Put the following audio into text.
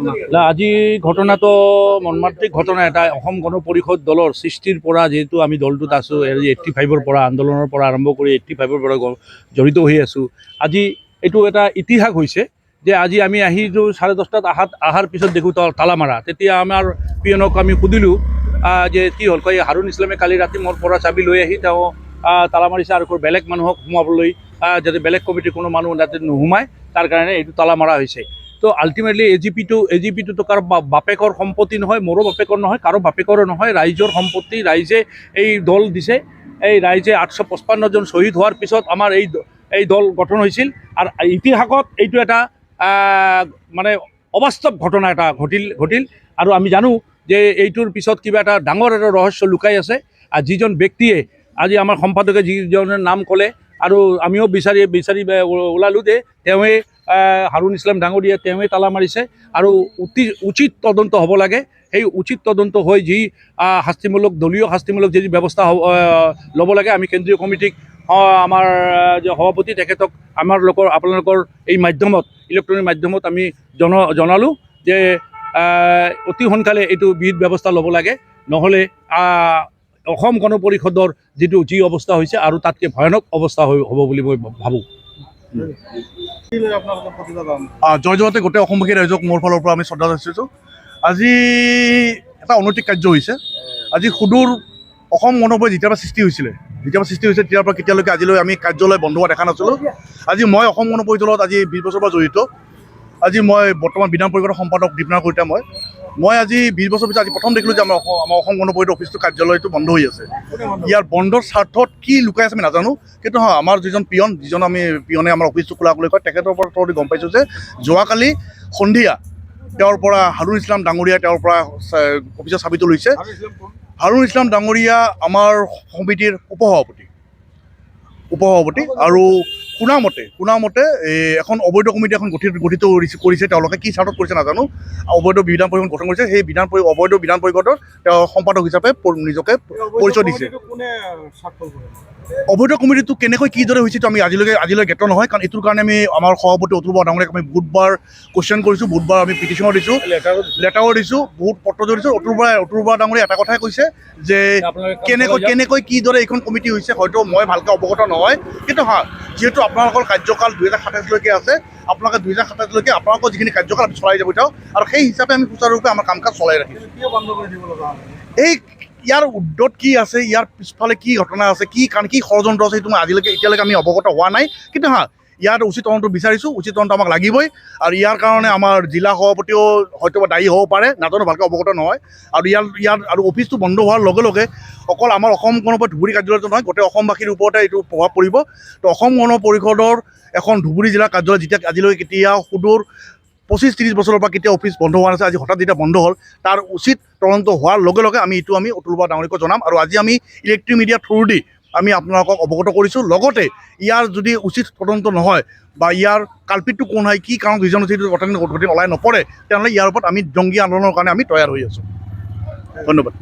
ঘটনা? আজি ঘটনাটো মৰ্মান্তিক ঘটনা এটা। অসম গণ পৰিষদ দলৰ সৃষ্টিৰ পৰা যিহেতু আমি দলটোত আছোঁ, 85ৰ পৰা আন্দোলনৰ পৰা আৰম্ভ কৰি 85ৰ পৰা জড়িত হৈ আছোঁ। আজি এইটো এটা ইতিহাস হৈছে যে আজি আমি আহিছোঁ 10:30 অহাৰ পিছত দেখোঁ তালা মাৰা। তেতিয়া আমাৰ পিয়নক আমি সুধিলোঁ যে কি হ'ল, কয় হাৰুণ ইছলামে কালি ৰাতি মোৰ পৰা চাবি লৈ আহি তেওঁ তালা মাৰিছে আৰু বেলেগ মানুহক সোমাবলৈ, যাতে বেলেগ কমিটিৰ কোনো মানুহ যাতে নোসোমায় তাৰ কাৰণে এইটো তালা মাৰা হৈছে। তো আল্টিমেটলি এজিপিটো কাৰো বাপেকৰ সম্পত্তি নহয়, মোৰো বাপেকৰ নহয়, কাৰো বাপেকৰো নহয়, ৰাইজৰ সম্পত্তি। ৰাইজে এই দল দিছে। এই ৰাইজে 855 জন শ্বহীদ হোৱাৰ পিছত আমাৰ এই দল গঠন হৈছিল। আৰু ইতিহাসত এইটো এটা মানে অবাস্তৱ ঘটনা এটা ঘটিল। আৰু আমি জানো যে এইটোৰ পিছত কিবা এটা ডাঙৰ এটা ৰহস্য লুকাই আছে। আৰু যিজন ব্যক্তিয়ে আজি আমাৰ সম্পাদকে যিজনৰ নাম ক'লে, আৰু আমিও বিচাৰি ওলালোঁ যে তেওঁৱে হাৰুণ ইছলাম ডাঙৰীয়া, তেওঁৱে তালা মাৰিছে। আৰু উচিত তদন্ত হ'ব লাগে। সেই উচিত তদন্ত হৈ যি শাস্তিমূলক, দলীয় শাস্তিমূলক যি ব্যৱস্থা ল'ব লাগে, আমি কেন্দ্ৰীয় কমিটিক আমাৰ যে সভাপতি তেখেতক আপোনালোকৰ এই মাধ্যমত, ইলেক্ট্ৰনিক মাধ্যমত আমি জনালোঁ যে অতি সোনকালে এইটো বিহিত ব্যৱস্থা ল'ব লাগে। নহ'লে অসম গণ পৰিষদৰ যি অৱস্থা হৈছে আৰু তাতকৈ ভয়ানক অৱস্থা হ'ব বুলি মই ভাবোঁ। জয় জগতে গোটেই অসমবাসী ৰাইজক মোৰ ফালৰ পৰা আমি শ্ৰদ্ধা যাচিছোঁ। আজি এটা অনৈতিক কাৰ্য হৈছে। আজি সুদূৰ অসম গণ পৰিষদ যেতিয়াৰ পৰা সৃষ্টি হৈছিলে তেতিয়াৰ পৰা কেতিয়ালৈকে আজিলৈ আমি কাৰ্যালয় বন্ধ হোৱা দেখা নাছিলোঁ। আজি মই অসম গণ পৰিষদত আজি 20 বছৰৰ পৰা জড়িত। আজি মই বৰ্তমান বিধান পৰিষদৰ সম্পাদক দীপনাৰায়ণ কলিতা। মই আজি 20 বছৰ পিছত আজি প্ৰথম দেখিলোঁ যে আমাৰ অসম গণ পৰিষদ অফিচটো, কাৰ্যালয়টো বন্ধ হৈ আছে। ইয়াৰ বন্ধৰ স্বাৰ্থত কি লুকাই আছে আমি নাজানো, কিন্তু আমাৰ যিজন পিয়নে আমাৰ অফিচটো খোলাবলৈ কয়, তেখেতৰ পৰা গম পাইছোঁ যে যোৱাকালি সন্ধিয়া তেওঁৰ পৰা হাৰুণ ইছলাম ডাঙৰীয়াই তেওঁৰ পৰা অফিচৰ চাবিটো লৈছে। হাৰুণ ইছলাম ডাঙৰীয়া আমাৰ সমিতিৰ উপসভাপতি আৰু শুনামতে এখন অবৈধ কমিটি এখন গঠিত কৰিছে। তেওঁলোকে কি স্বাৰ্থত কৰিছে নাজানো। অবৈধ বিধান পৰিষদ গঠন কৰিছে। সেই অবৈধ বিধান পৰিষদৰ তেওঁ সম্পাদক হিচাপে নিজকে পৰিচয় দিছে। অবৈধ কমিটিটো কেনেকৈ কিদৰে হৈছে আমি আজিলৈ জ্ঞাত নহয়। কাৰণ এইটোৰ কাৰণে আমি আমাৰ সভাপতি অতুল বৰা ডাঙৰীয়াক আমি বুধবাৰ কুৱেশ্যন কৰিছোঁ, বুধবাৰ আমি পিটিশ্যনো দিছোঁ, লেটাৰো দিছোঁ, বহুত পত্ৰ দিছোঁ। অতুল বৰা ডাঙৰীয়া এটা কথাই কৈছে যে কেনেকৈ কিদৰে এইখন কমিটি হৈছে হয়তো মই ভালকৈ অৱগত নহয়। কিন্তু যিহেতু আপোনালোকৰ কাৰ্যকাল 2027লৈকে আছে, আপোনালোকে 2027লৈকে আপোনালোকৰ যিখিনি কাৰ্যকাল আমি চলাই যাব চাওঁ, আৰু সেই হিচাপে আমি সুচাৰুৰূপে আমাৰ কাম কাজ চলাই ৰাখিছোঁ। ইয়াৰ উদ্যত কি আছে, ইয়াৰ পিছফালে কি ঘটনা আছে, কি ষড়যন্ত্ৰ আছে, সেইটো এতিয়ালৈকে আমি অৱগত হোৱা নাই। কিন্তু ইয়াত উচিত তদন্ত বিচাৰিছোঁ। উচিত তদন্ত আমাক লাগিবই। আৰু ইয়াৰ কাৰণে আমাৰ জিলা সভাপতিও হয়তো দায়ী হ'ব পাৰে, নাজানো, ভালকৈ অৱগত নহয়। আৰু আৰু অফিচটো বন্ধ হোৱাৰ লগে লগে অকল আমাৰ অসম গণ পৰিষদ ধুবুৰী কাৰ্যালয়টো নহয়, গোটেই অসমবাসীৰ ওপৰতে এইটো প্ৰভাৱ পৰিব। তো অসম গণ পৰিষদৰ এখন ধুবুৰী জিলা কাৰ্যালয় আজিলৈ কেতিয়া সুদূৰ 25-30 বছৰৰ পৰা কেতিয়া অফিচ বন্ধ হোৱা নাছিল, আজি হঠাৎ যেতিয়া বন্ধ হ'ল, তাৰ উচিত তদন্ত হোৱাৰ লগে লগে আমি অতুল বৰা ডাঙৰীয়াক জনাম। আৰু আজি আমি ইলেক্ট্ৰনিক মিডিয়া থ্ৰু দি আমি আপোনালোকক অৱগত কৰিছোঁ। লগতে ইয়াৰ যদি উচিত তদন্ত নহয় বা ইয়াৰ কালপিতটো কোন হয়, কি কাৰণ ৰিজন হৈছে, ঘটনা ওলাই নপৰে, তেনেহ'লে ইয়াৰ ওপৰত আমি জংগী আন্দোলনৰ কাৰণে আমি তৈয়াৰ হৈ আছোঁ। ধন্যবাদ।